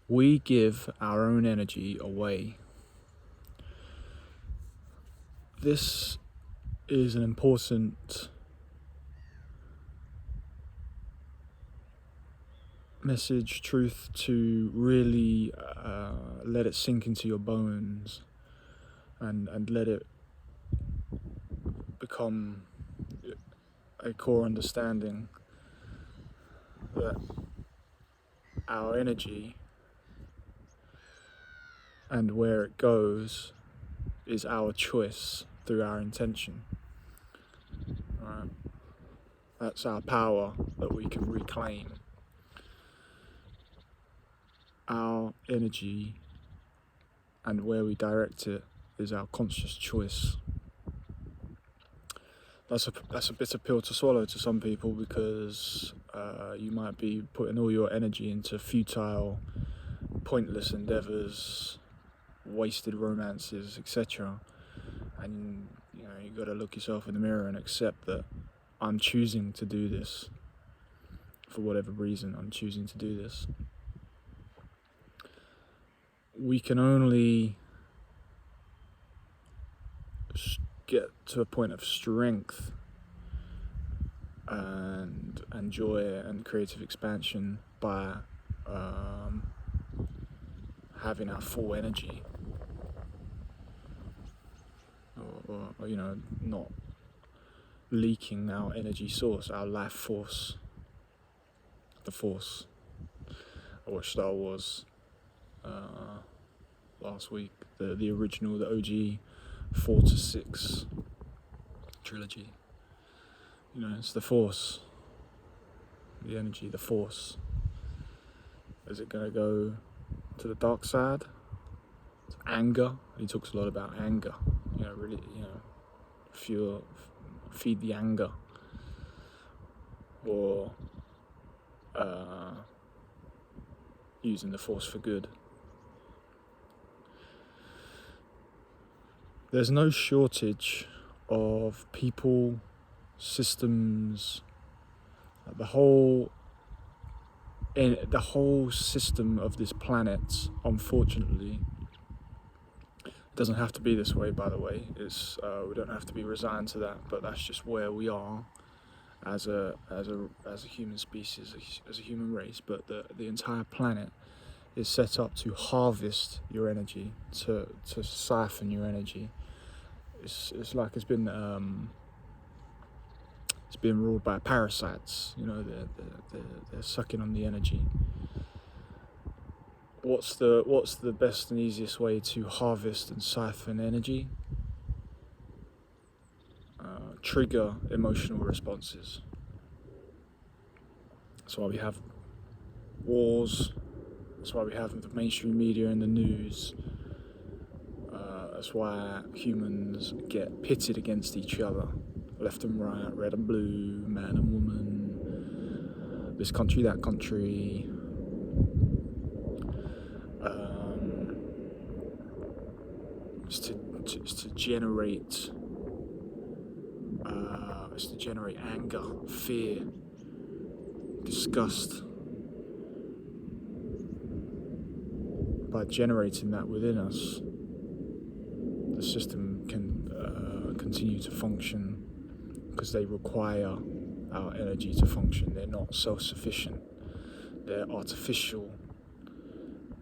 We give our own energy away. This is an important message, truth, to really let it sink into your bones and let it become a core understanding that our energy and where it goes is our choice through our intention. Right? That's our power that we can reclaim. Our energy and where we direct it is our conscious choice. That's a bitter pill to swallow to some people, because you might be putting all your energy into futile, pointless endeavors, wasted romances, etc. And you got to look yourself in the mirror and accept that I'm choosing to do this. For whatever reason, I'm choosing to do this. We can only get to a point of strength and joy and creative expansion by having our full energy, or not leaking our energy source, our life force, the Force. I watched Star Wars last week, the original, the OG 4 to 6 trilogy. It's the Force, the energy, the Force. Is it going to go to the dark side? It's anger. He talks a lot about anger. Really, feed the anger, or using the Force for good. There's no shortage of people, systems, the whole system of this planet, unfortunately. It doesn't have to be this way, by the way. We don't have to be resigned to that, but that's just where we are as a human species, as a human race. But the entire planet is set up to harvest your energy, to siphon your energy. It's like it's been ruled by parasites. They're sucking on the energy. What's the best and easiest way to harvest and siphon energy? Trigger emotional responses. That's why we have wars. That's why we have the mainstream media and the news. That's why humans get pitted against each other, left and right, red and blue, man and woman, this country, that country. It's to generate anger, fear, disgust. By generating that within us, the system can continue to function, because they require our energy to function. They're not self-sufficient. They're artificial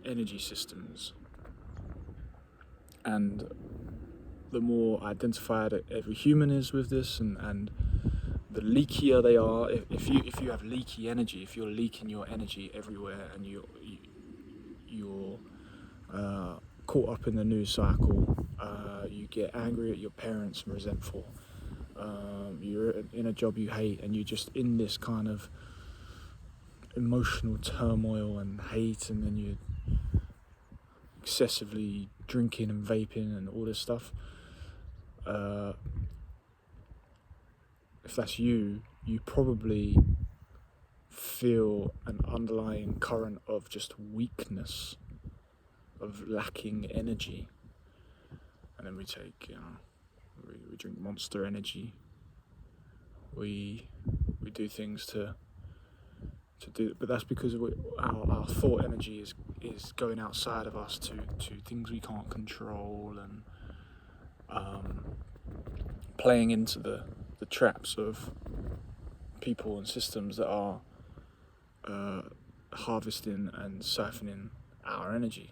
energy systems. And the more identified every human is with this, and the leakier they are, if you have leaky energy, if you're leaking your energy everywhere, and you're caught up in the news cycle, you get angry at your parents and resentful, you're in a job you hate, and you're just in this kind of emotional turmoil and hate, and then you're excessively drinking and vaping and all this stuff. If that's you probably feel an underlying current of just weakness, of lacking energy. And then we take, we drink Monster Energy. We do things to do, but that's because our thought energy is going outside of us to things we can't control, and playing into the traps of people and systems that are harvesting and siphoning our energy.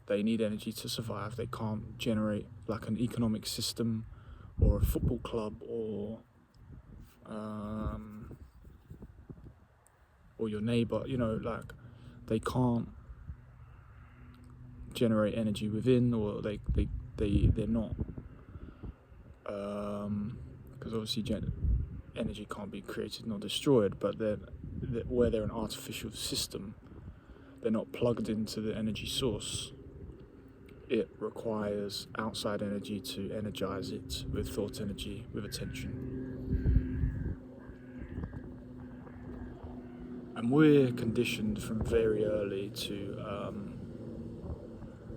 They need energy to survive. They can't generate like an economic system or a football club or your neighbor, like they can't generate energy within, or they're not, because obviously energy can't be created nor destroyed, but where they're an artificial system, they're not plugged into the energy source. It requires outside energy to energize it with thought energy, with attention. And we're conditioned from very early to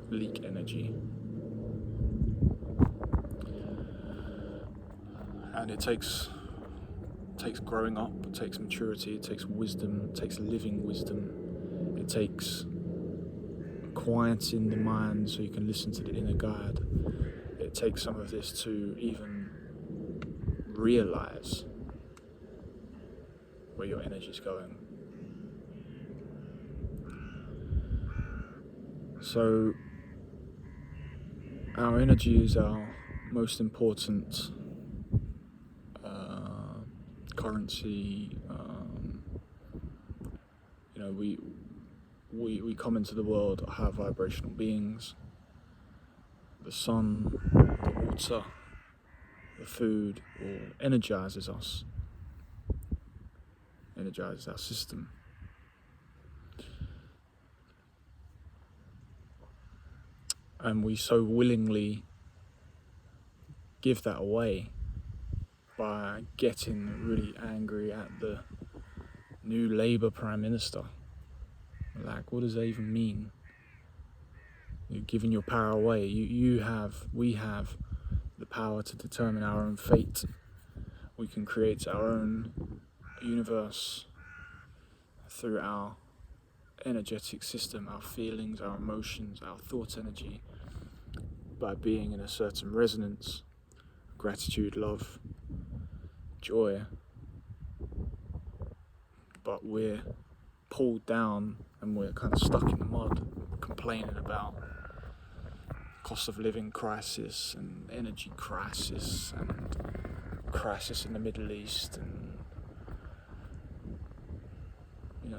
leak energy. And it takes growing up, it takes maturity, it takes wisdom, it takes living wisdom, it takes quieting the mind so you can listen to the inner guide. It takes some of this to even realize where your energy is going. So our energy is our most important currency. We come into the world high vibrational beings. The sun, the water, the food all energizes us, energizes our system. And we so willingly give that away by getting really angry at the new Labour Prime Minister. Like, what does that even mean? You're giving your power away. We have the power to determine our own fate. We can create our own universe through our energetic system, our feelings, our emotions, our thought energy, by being in a certain resonance, gratitude, love, joy. But we're pulled down and we're kind of stuck in the mud, complaining about cost of living crisis and energy crisis and crisis in the Middle East, and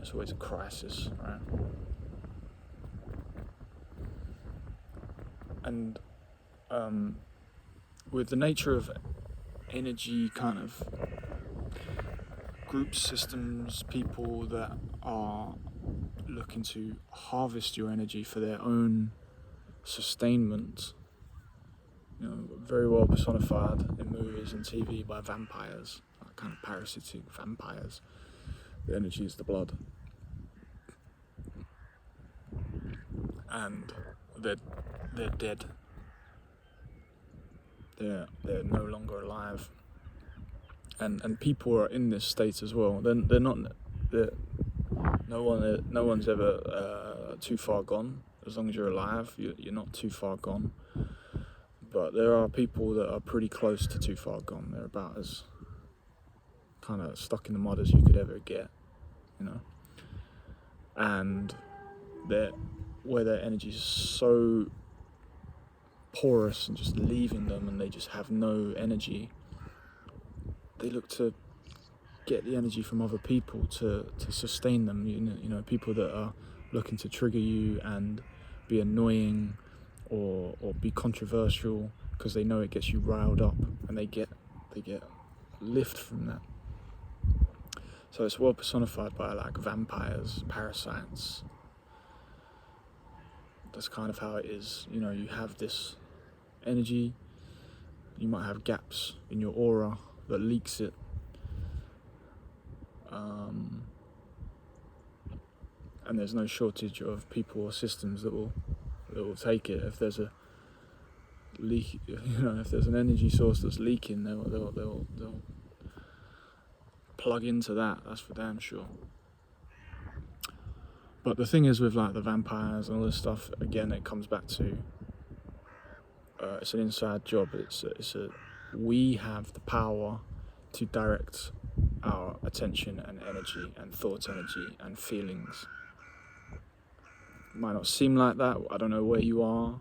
it's always a crisis, right? And with the nature of energy kind of group systems, people that are looking to harvest your energy for their own sustainment, very well personified in movies and TV by vampires, like kind of parasitic vampires. The energy is the blood, and they're dead. They're no longer alive, and people are in this state as well. They're not. No one's ever too far gone. As long as you're alive, you're not too far gone. But there are people that are pretty close to too far gone. They're about as kind of stuck in the mud as you could ever get, and where their energy is so porous and just leaving them, and they just have no energy. They look to get the energy from other people to sustain them. People that are looking to trigger you and be annoying or be controversial, because they know it gets you riled up, and they get lift from that. So it's well personified by like vampires, parasites. That's kind of how it is. You have this energy, you might have gaps in your aura that leaks it. And there's no shortage of people or systems that will take it. If there's a leak, if there's an energy source that's leaking, they'll plug into that. That's for damn sure. But the thing is with like the vampires and all this stuff, again, it comes back to it's an inside job. We have the power to direct our attention and energy and thought energy and feelings. It might not seem like that. I don't know where you are.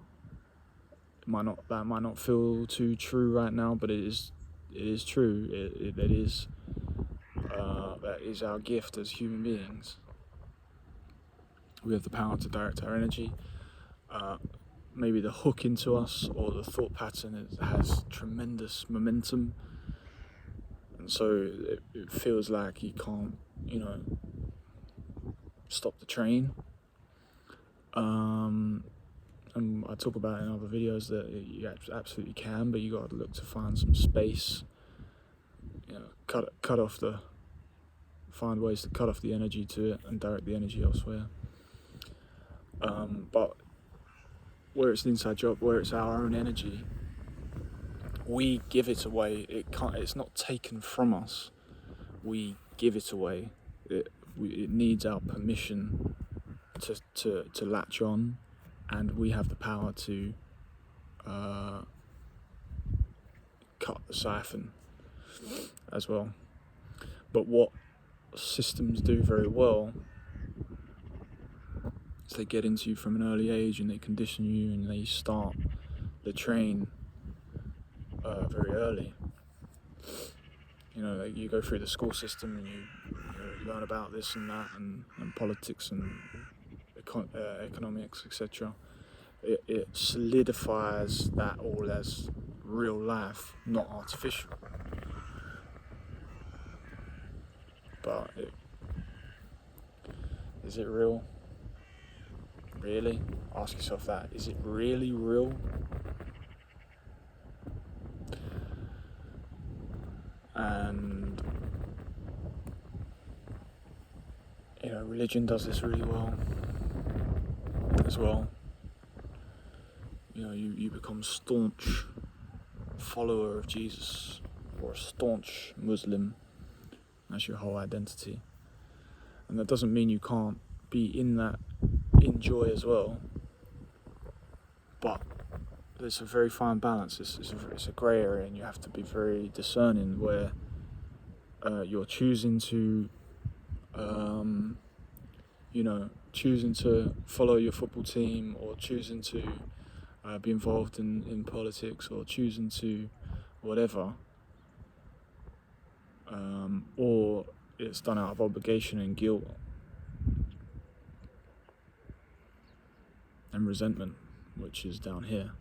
That might not feel too true right now, but it is true. That is our gift as human beings. We have the power to direct our energy. Maybe the hook into us or the thought pattern has tremendous momentum, and so it feels like you can't, stop the train. And I talk about in other videos that you absolutely can, but you got to look to find some space. Find ways to cut off the energy to it and direct the energy elsewhere. But where it's an inside job, where it's our own energy, we give it away. It's not taken from us. We give it away. It needs our permission to latch on, and we have the power to cut the siphon as well. But what systems do very well is they get into you from an early age and they condition you and they start the train very early. You go through the school system and you learn about this and that and politics and economics, etc. It solidifies that all as real life, not artificial. But is it real? Really? Ask yourself that. Is it really real? And religion does this really well as well. You become staunch follower of Jesus or a staunch Muslim. That's your whole identity. And that doesn't mean you can't be in joy as well. But there's a very fine balance. It's a grey area, and you have to be very discerning where you're choosing to follow your football team, or choosing to be involved in politics, or choosing to whatever, or it's done out of obligation and guilt and resentment, which is down here.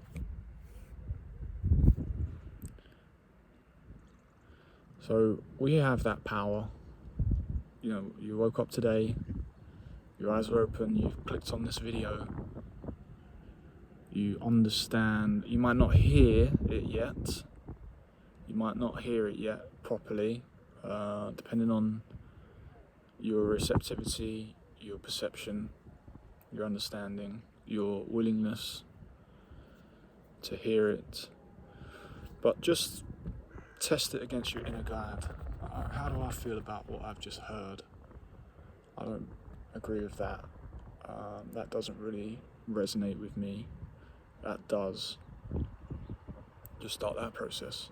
So we have that power. You woke up today, your eyes are open, you've clicked on this video, you understand. You might not hear it yet, properly, depending on your receptivity, your perception, your understanding, your willingness to hear it. But just test it against your inner guide. How do I feel about what I've just heard? I don't agree with that. That doesn't really resonate with me. That does. Just start that process.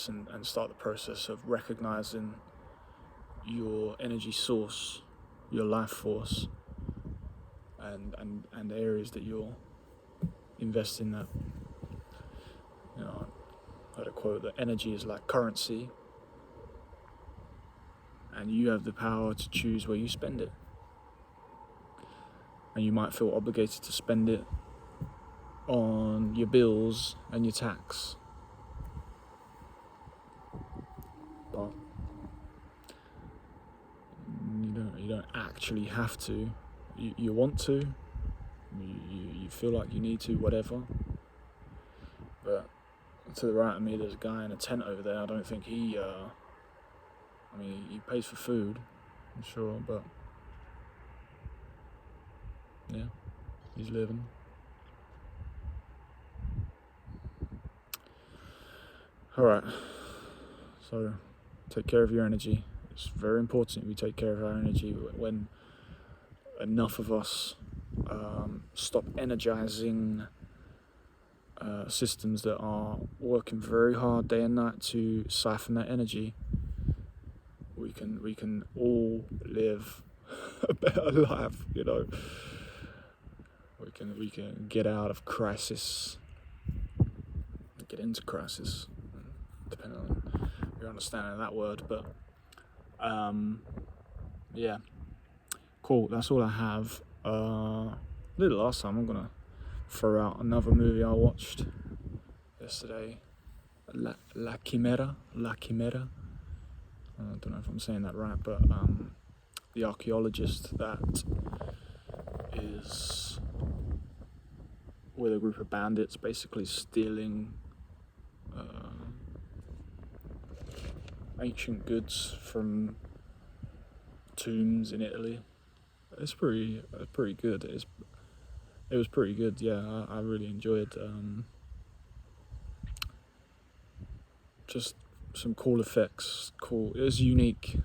And start the process of recognizing your energy source, your life force, and areas that you'll invest in that. I heard a quote that energy is like currency, and you have the power to choose where you spend it. And you might feel obligated to spend it on your bills and your tax. But you don't actually have to. You want to. You feel like you need to, whatever. But to the right of me, there's a guy in a tent over there. I don't think he pays for food, I'm sure, but yeah, he's living. Alright, so take care of your energy. It's very important we take care of our energy. When enough of us stop energizing systems that are working very hard day and night to siphon that energy, we can all live a better life. You know, we can get out of crisis, get into crisis, depending on your understanding of that word. But yeah, cool. That's all I have. Did it last time. I'm gonna throw out another movie I watched yesterday. La Quimera. I don't know if I'm saying that right, but the archaeologist that is with a group of bandits basically stealing ancient goods from tombs in Italy. It's pretty good. It was pretty good. Yeah, I really enjoyed. Just some cool effects. Cool. It was unique.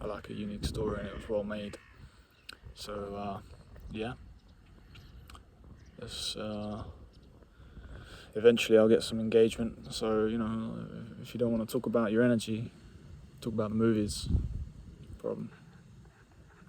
I like a unique story, and it was well made. So yeah. This eventually I'll get some engagement. So you know, if you don't want to talk about your energy, talk about the movies. No problem.